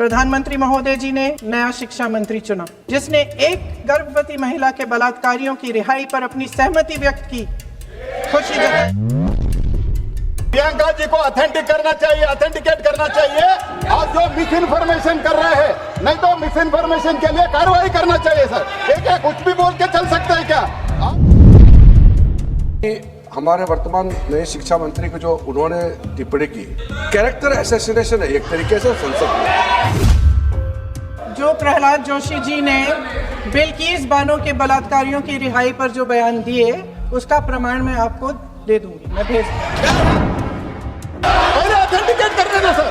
प्रधानमंत्री महोदय जी ने नया शिक्षा मंत्री चुना, जिसने एक गर्भवती महिला के बलात्कारियों की रिहाई पर अपनी सहमति व्यक्त की, खुशी जताई। प्रियंका जी को ऑथेंटिक करना चाहिए, ऑथेंटिकेट करना चाहिए। और जो मिस इन्फॉर्मेशन कर रहे हैं, नहीं तो मिस इन्फॉर्मेशन के लिए कार्रवाई करना चाहिए सर। ये क्या कुछ भी बोल के चल सकते हैं क्या? हमारे वर्तमान नए शिक्षा मंत्री को जो उन्होंने टिप्पणी की, कैरेक्टर असैसिनेशन है एक तरीके से संसद में। जो प्रहलाद जोशी जी ने बिल्किस बानो के बलात्कारियों की रिहाई पर जो बयान दिए, उसका प्रमाण मैं आपको दे दूंगी, मैं भेज दूंगी। ऑथेंटिकेट कर देना सर,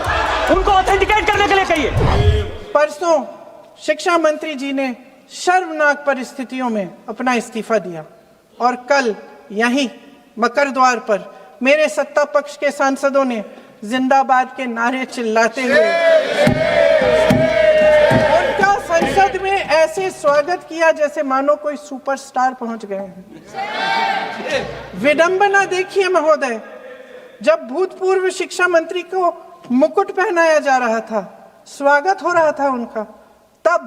उनको ऑथेंटिकेट करने के लिए कहिए। परसों शिक्षा मंत्री जी ने शर्मनाक परिस्थितियों में अपना इस्तीफा दिया और कल यहीं मकर द्वार पर मेरे सत्ता पक्ष के सांसदों ने जिंदाबाद के नारे चिल्लाते हुए उनका संसद में ऐसे स्वागत किया जैसे मानो कोई सुपरस्टार पहुंच गए हैं। विडंबना देखिए महोदय, जब भूतपूर्व शिक्षा मंत्री को मुकुट पहनाया जा रहा था, स्वागत हो रहा था उनका, तब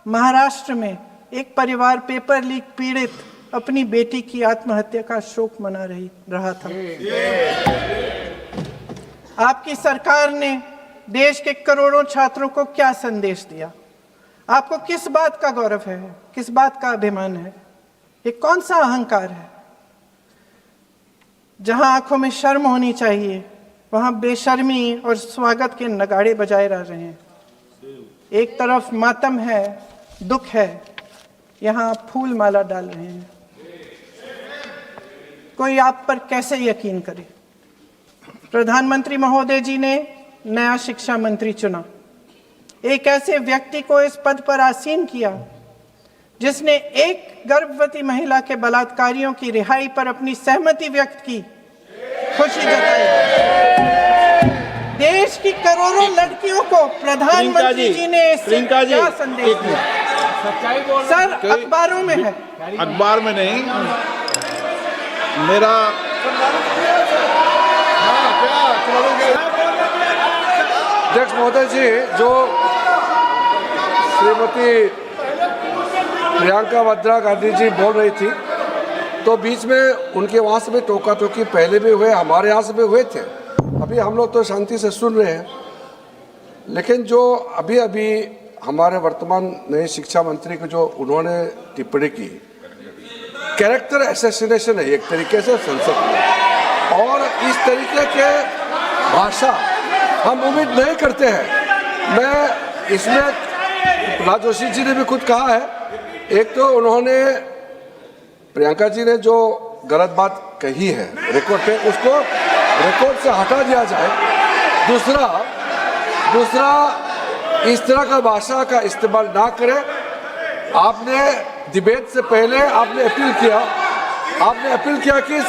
महाराष्ट्र में एक परिवार पेपर लीक पीड़ित अपनी बेटी की आत्महत्या का शोक मना रहा था। आपकी सरकार ने देश के करोड़ों छात्रों को क्या संदेश दिया? आपको किस बात का गौरव है, किस बात का अभिमान है? ये कौन सा अहंकार है? जहां आंखों में शर्म होनी चाहिए, वहां बेशर्मी और स्वागत के नगाड़े बजाए रह रहे हैं। एक तरफ मातम है, दुख है, यहां आप फूल माला डाल रहे हैं। कोई आप पर कैसे यकीन करे? प्रधानमंत्री महोदय जी ने नया शिक्षा मंत्री चुना, एक ऐसे व्यक्ति को इस पद पर आसीन किया जिसने एक गर्भवती महिला के बलात्कारियों की रिहाई पर अपनी सहमति व्यक्त की, खुशी जताई। देश की करोड़ों लड़कियों को प्रधानमंत्री जी ने इससे क्या संदेश दिया? सर, अखबारों में है, अखबार में नहीं। मेरा अध्यक्ष महोदय जी, जो श्रीमती प्रियंका वाड्रा गांधी जी बोल रही थी, तो बीच में उनके वहाँ से भी टोका टोकी पहले भी हुए, हमारे यहाँ से भी हुए थे। अभी हम लोग तो शांति से सुन रहे हैं, लेकिन जो अभी अभी हमारे वर्तमान नए शिक्षा मंत्री को जो उन्होंने टिप्पणी की, कैरेक्टर असैसिनेशन है एक तरीके से संसद में। और इस तरीके के भाषा हम उम्मीद नहीं करते हैं। मैं इसमें प्रहलाद जोशी जी ने भी खुद कहा है, एक तो उन्होंने प्रियंका जी ने जो गलत बात कही है रिकॉर्ड पे, उसको रिकॉर्ड से हटा दिया जाए। दूसरा इस तरह का भाषा का इस्तेमाल ना करें। आपने डिबेट से पहले आपने अपील किया कि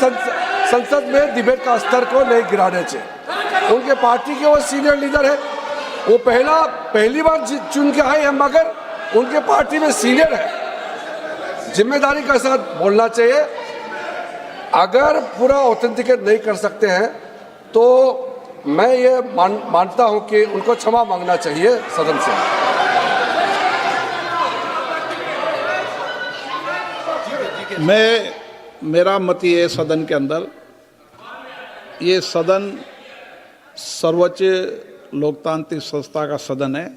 संसद में डिबेट का स्तर को नहीं गिराने चाहिए। उनके पार्टी के वो सीनियर लीडर है, वो पहली बार चुन के आए हैं, मगर उनके पार्टी में सीनियर है। जिम्मेदारी के साथ बोलना चाहिए। अगर पूरा ऑथेंटिकेट नहीं कर सकते हैं तो मैं ये मानता हूं कि उनको क्षमा मांगना चाहिए सदन से। मेरा मत ये सदन के अंदर, ये सदन सर्वोच्च लोकतांत्रिक संस्था का सदन है।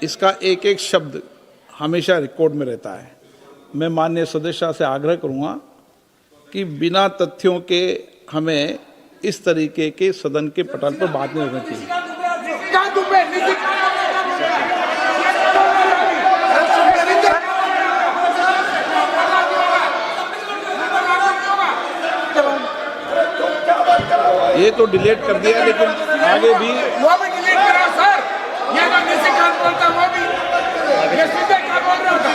इसका एक एक शब्द हमेशा रिकॉर्ड में रहता है। मैं माननीय सदस्य से आग्रह करूंगा कि बिना तथ्यों के हमें इस तरीके के सदन के पटल पर बात नहीं होनी चाहिए। ये तो डिलीट कर दिया, लेकिन आगे भी वो भी डिलीट करा सर। ये तो किसी का बोलता, वो भी ये सीधे क्या बोल रहा था,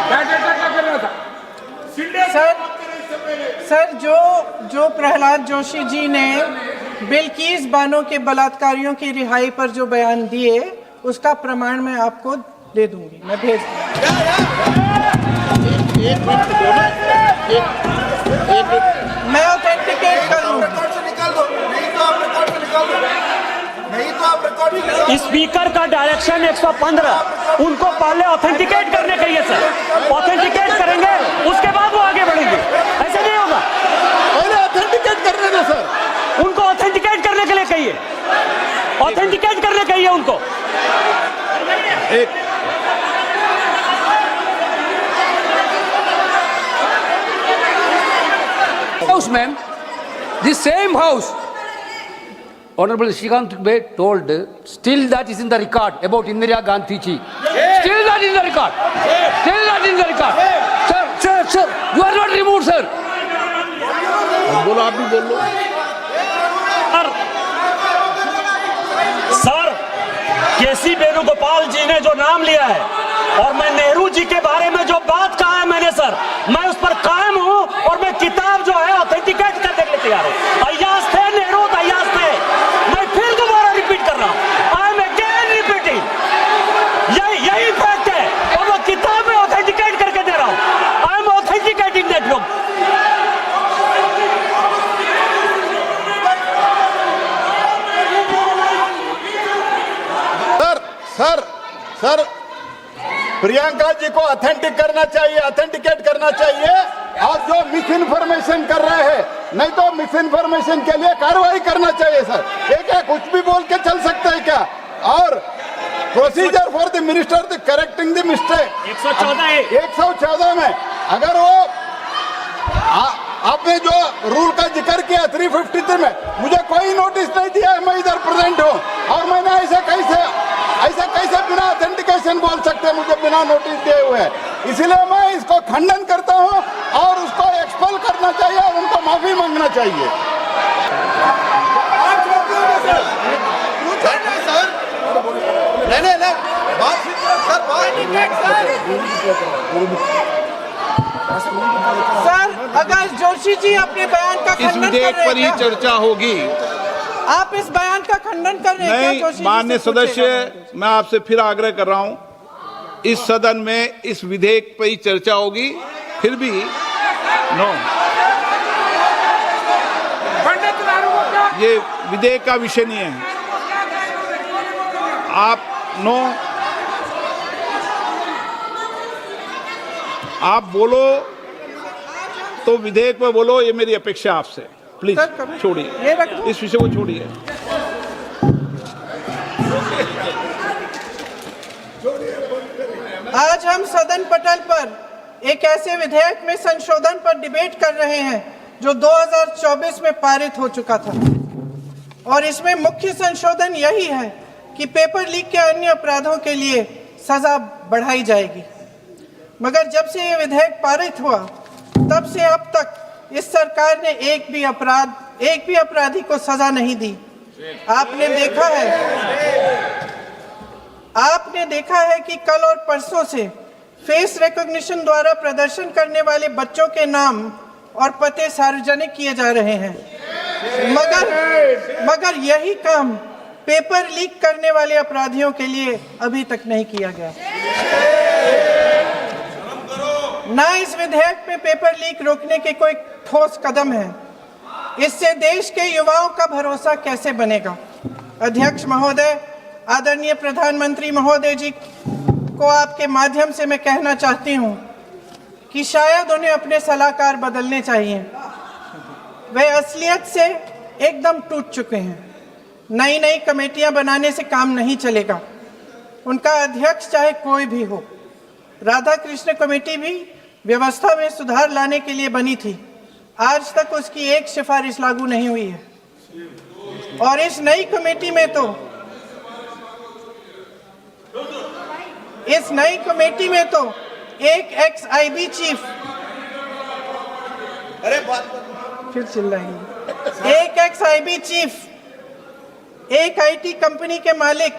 क्या कर रहा था सर, जो प्रहलाद जोशी जी ने बिल्किस बानो के बलात्कारियों की रिहाई पर जो बयान दिए, उसका प्रमाण मैं आपको दे दूंगी, मैं भेज दूंगी। मैं ऑथेंटिकेट करूँ। नहीं तो आप स्पीकर का डायरेक्शन 115, उनको पहले ऑथेंटिकेट करने के लिए सर, ऑथेंटिकेट करेंगे उसके बाद वो आगे बढ़ेंगे, ऐसे नहीं होगा। पहले ऑथेंटिकेट करने दो सर। उनको ऑथेंटिकेट करने के लिए कहिए, ऑथेंटिकेट करने कहिए उनको। House, ma'am, the same house, Honorable Shrikant Dubey told, still that is in the record about Indira Gandhi ji. Still that is in the record. Still that is in the record. Sir, you are not removed, sir. बोलो, आप भी बोल लो। Sir, केसी वेणुगोपाल जी ने जो नाम लिया है और मैं नेहरू जी के बारे में जो बात कहा है मैंने सर, मैं उस पर कायम हूं और मैं किताब जो है ऑथेंटिकेट करने के लिए तैयार हूं। अय्याज थे नेहरू, अय्याज थे। मैं फिर दोबारा रिपीट कर रहा हूं, आई एम अगेन रिपीटिंग, यही फैक्ट है और वो किताब में ऑथेंटिकेट करके दे रहा हूं। I am authenticating that book. Sir, Priyanka ji को ऑथेंटिक करना चाहिए, ऑथेंटिकेट करना चाहिए। और जो मिस इन्फॉर्मेशन कर रहे हैं, नहीं तो मिस इन्फॉर्मेशन के लिए कार्रवाई करना चाहिए सर। क्या कुछ भी बोल के चल सकते हैं क्या? और procedure for the minister the correcting the mistake 114 में अगर वो आपने जो रूल का जिक्र किया 353 में, मुझे कोई नोटिस नहीं दिया है, मैं इधर प्रेजेंट हूँ और मैंने ऐसे कैसे बिना ऑथेंटिकेशन बोल सकते, मुझे बिना नोटिस दिए हुए। इसलिए मैं इसको खंडन करता हूँ और उसको एक्सपेल करना चाहिए और उनको माफी मांगना चाहिए। सर, अगर जोशी जी अपने बयान का इस खंडन कर विधेयक रहे पर ही हैं, चर्चा होगी। आप इस बयान का खंडन कर रहे हैं क्या नहीं, जोशी जी? माननीय से पूछेगा। सदस्य, मैं आपसे फिर आग्रह कर रहा हूं, इस सदन में इस विधेयक पर ही चर्चा होगी। फिर भी नो, ये विधेयक का विषय नहीं है। आप नो, आप बोलो तो विधेयक पे बोलो, ये मेरी अपेक्षा आपसे। प्लीज सर, करो। छोड़िए, ये रख दो। इस विषय को छोड़िए। आज हम सदन पटल पर एक ऐसे विधेयक में संशोधन पर डिबेट कर रहे हैं जो 2024 में पारित हो चुका था और इसमें मुख्य संशोधन यही है कि पेपर लीक के अन्य अपराधों के लिए सजा बढ़ाई जाएगी। मगर जब से ये विधेयक पारित हुआ तब से अब तक इस सरकार ने एक भी अपराधी को सजा नहीं दी। आपने देखा है कि कल और परसों से फेस रिकॉग्निशन द्वारा प्रदर्शन करने वाले बच्चों के नाम और पते सार्वजनिक किए जा रहे हैं, मगर यही काम पेपर लीक करने वाले अपराधियों के लिए अभी तक नहीं किया गया। ना इस विधेयक में पेपर लीक रोकने के कोई ठोस कदम है। इससे देश के युवाओं का भरोसा कैसे बनेगा? अध्यक्ष महोदय, आदरणीय प्रधानमंत्री महोदय जी को आपके माध्यम से मैं कहना चाहती हूं कि शायद उन्हें अपने सलाहकार बदलने चाहिए। वे असलियत से एकदम टूट चुके हैं। नई कमेटियां बनाने से काम नहीं चलेगा। उनका अध्यक्ष चाहे कोई भी हो, राधा कृष्ण कमेटी भी व्यवस्था में सुधार लाने के लिए बनी थी। आज तक उसकी एक सिफारिश लागू नहीं हुई है और इस नई कमेटी में तो एक एक्स-आईबी चीफ, फिर चिल्लाएंगे, एक एक्स-आईबी चीफ, एक आईटी कंपनी के मालिक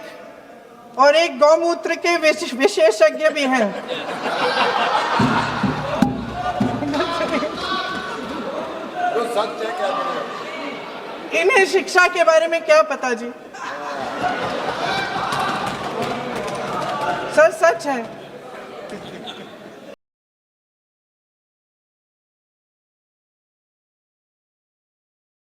और एक गौमूत्र के विशेषज्ञ भी हैं। इन्हें शिक्षा के बारे में क्या पता जी? सर, सच है